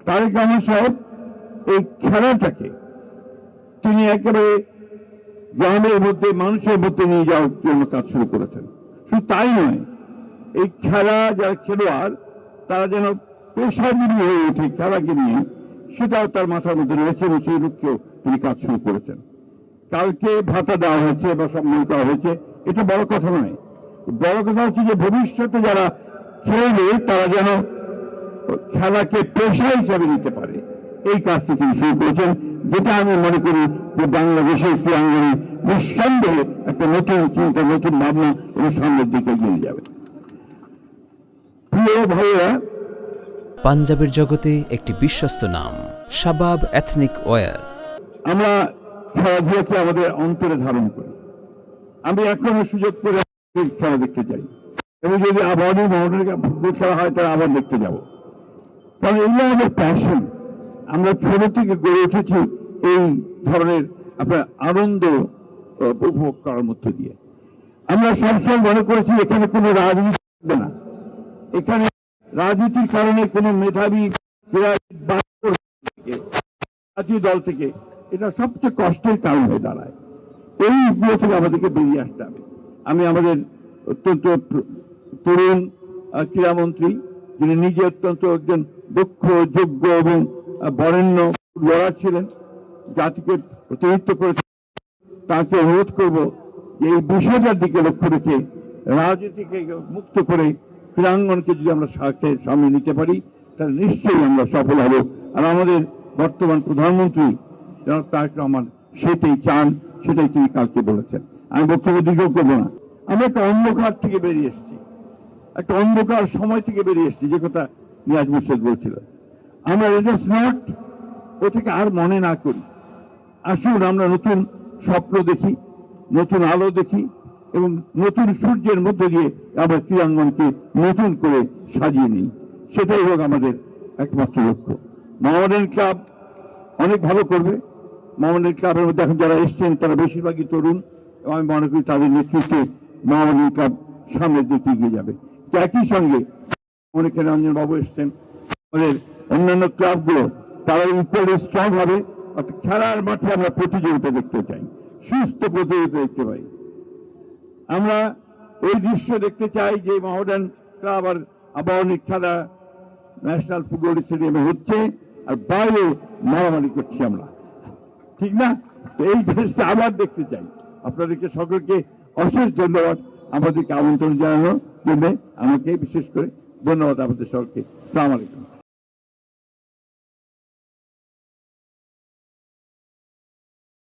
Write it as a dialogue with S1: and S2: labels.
S1: তারেক রহমান সাহেব এই খেলাটাকে তিনি একেবারে গ্রামের মধ্যে মানুষের মধ্যে নিয়ে যাওয়ার জন্য কাজ শুরু করেছেন। শুধু তাই নয়, এই খেলা যারা খেলোয়াড় তারা যেন পেশাজীবী হয়ে ওঠে খেলাকে নিয়ে, সেটাও তার মাথার মধ্যে রয়েছে এবং সেই লক্ষ্যেও তিনি কাজ শুরু করেছেন। কালকে ভাতা দেওয়া হয়েছে বা সম্মান করা হয়েছে, এটা বড় কথা নয়। বড় কথা হচ্ছে যে ভবিষ্যতে যারা খেলবে তারা যেন খেলাকে পেশা হিসাবে নিতে পারে, এই কাজটি তিনি শুরু করেছেন, যেটা আমি মনে করি যে বাংলাদেশের ক্রীড়াঙ্গনে নিঃসন্দেহে একটা নতুন চিন্তা, নতুন ভাবনা এবং সামনের দিকে এগিয়ে যাবে। প্রিয় ভাইয়েরা,
S2: পাঞ্জাবের জগতে একটি বিশ্বস্ত নাম শাবাব এথনিক ওয়্যার।
S1: আমরা খেলাধুলাকে আমাদের অন্তরে ধারণ করি। আমি এখনো সুযোগ করে খেলা দেখতে চাই এবং যদি আবারও মহানের ফুটবল খেলা হয় তাহলে আবার দেখতে যাব, কারণ এগুলো আমাদের প্যাশন। আমরা ছোট থেকে গড়ে উঠেছি এই ধরনের আপনার আনন্দ উপভোগ করার মধ্য দিয়ে। আমরা সবসময় মনে করেছি এখানে কোনো রাজনীতি থাকবে না, এখানে রাজনীতির কারণে কোনো মেধাবী জাতীয় দল থেকে এটা সবচেয়ে কষ্টের কারণ হয়ে দাঁড়ায়। এইগুলো থেকে আমাদেরকে বেরিয়ে আসতে হবে। আমি আমাদের অত্যন্ত তরুণ ক্রীড়ামন্ত্রী, যিনি নিজে অত্যন্ত একজন দক্ষ, যোগ্য এবং বরেণ্য ফুটবলার ছিলেন, জাতিকে প্রতিনিধিত্ব করেছেন, তাকে অনুরোধ করব যে এই বিষয়টার দিকে লক্ষ্য রেখে রাজনীতিকে মুক্ত করে ক্রীড়াঙ্গনকে যদি আমরা সামনে নিতে পারি তাহলে নিশ্চয়ই আমরা সফল হব। আর আমাদের বর্তমান প্রধানমন্ত্রী জনাব তারেক রহমান সেটাই চান, সেটাই তিনি কালকে বলেছেন। আমি বক্তব্য দীর্ঘ করবো না। আমরা একটা অন্ধকার থেকে বেরিয়ে এসেছি, একটা অন্ধকার সময় থেকে বেরিয়ে এসেছি, যে কথা নিয়াজ মুর্শেদ বলছিল। আমরা লেটস নট ও থেকে আর মনে না করি। আসুন আমরা নতুন স্বপ্ন দেখি, নতুন আলো দেখি এবং নতুন সূর্যের মধ্যে দিয়ে আবার ক্রীড়াঙ্গনকে নতুন করে সাজিয়ে নিই। সেটাই হোক আমাদের একমাত্র লক্ষ্য। মোহামেডান ক্লাব অনেক ভালো করবে। মোহামেডান ক্লাবের মধ্যে এখন যারা এসছেন তারা বেশিরভাগই তরুণ এবং আমি মনে করি তাদের নেতৃত্বে মোহামেডান ক্লাব সামনের দিকে এগিয়ে যাবে। একই সঙ্গে অনেকে রঞ্জন বাবু এসছেন, আমাদের অন্যান্য ক্লাবগুলো তারা ইকুয়ালি স্ট্রং হবে। অর্থাৎ খেলার মাঠে আমরা প্রতিযোগিতা দেখতে চাই, সুস্থ প্রতিযোগিতা দেখতে পাই। আমরা ওই দৃশ্য দেখতে চাই যে মোহামেডান ক্লাব আর আবাহনী খেলা ন্যাশনাল ফুটবল স্টেডিয়ামে হচ্ছে আর বাইরে মারামারি করছি আমরা, ঠিক না? এই জিনিসটা আবার দেখতে চাই। আপনাদেরকে সকলকে অশেষ ধন্যবাদ আমাদেরকে আমন্ত্রণ জানানোর জন্য। আমাকে বিশেষ করে ধন্যবাদ আপনাদের সকলকে। আসসালামু আলাইকুম।